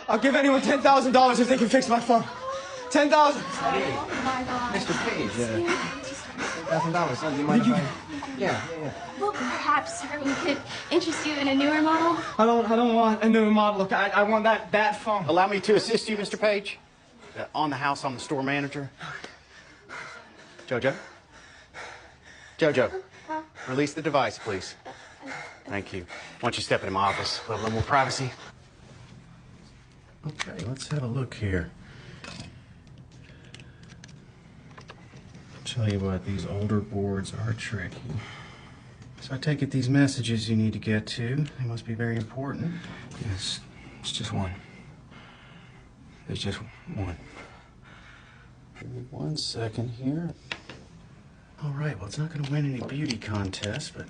I'll give anyone $10,000 if they can fix my phone. 10,000. Oh my God. Mr. Page, $10,000. Do you mind if I... Yeah. Well, perhaps, sir, we could interest you in a newer model. I don't want a new model. Look, I want that phone. Allow me to assist you, Mr. Page. On the house, I'm the store manager. Jojo? Jojo, release the device, please. Thank you. Why don't you step into my office? A little more privacy. Okay, let's have a look here. Tell you what, these older boards are tricky. So I take it these messages you need to get to, they must be very important. Yes, it's just one. There's just one. Give me 1 second here. All right, well, it's not going to win any beauty contests, but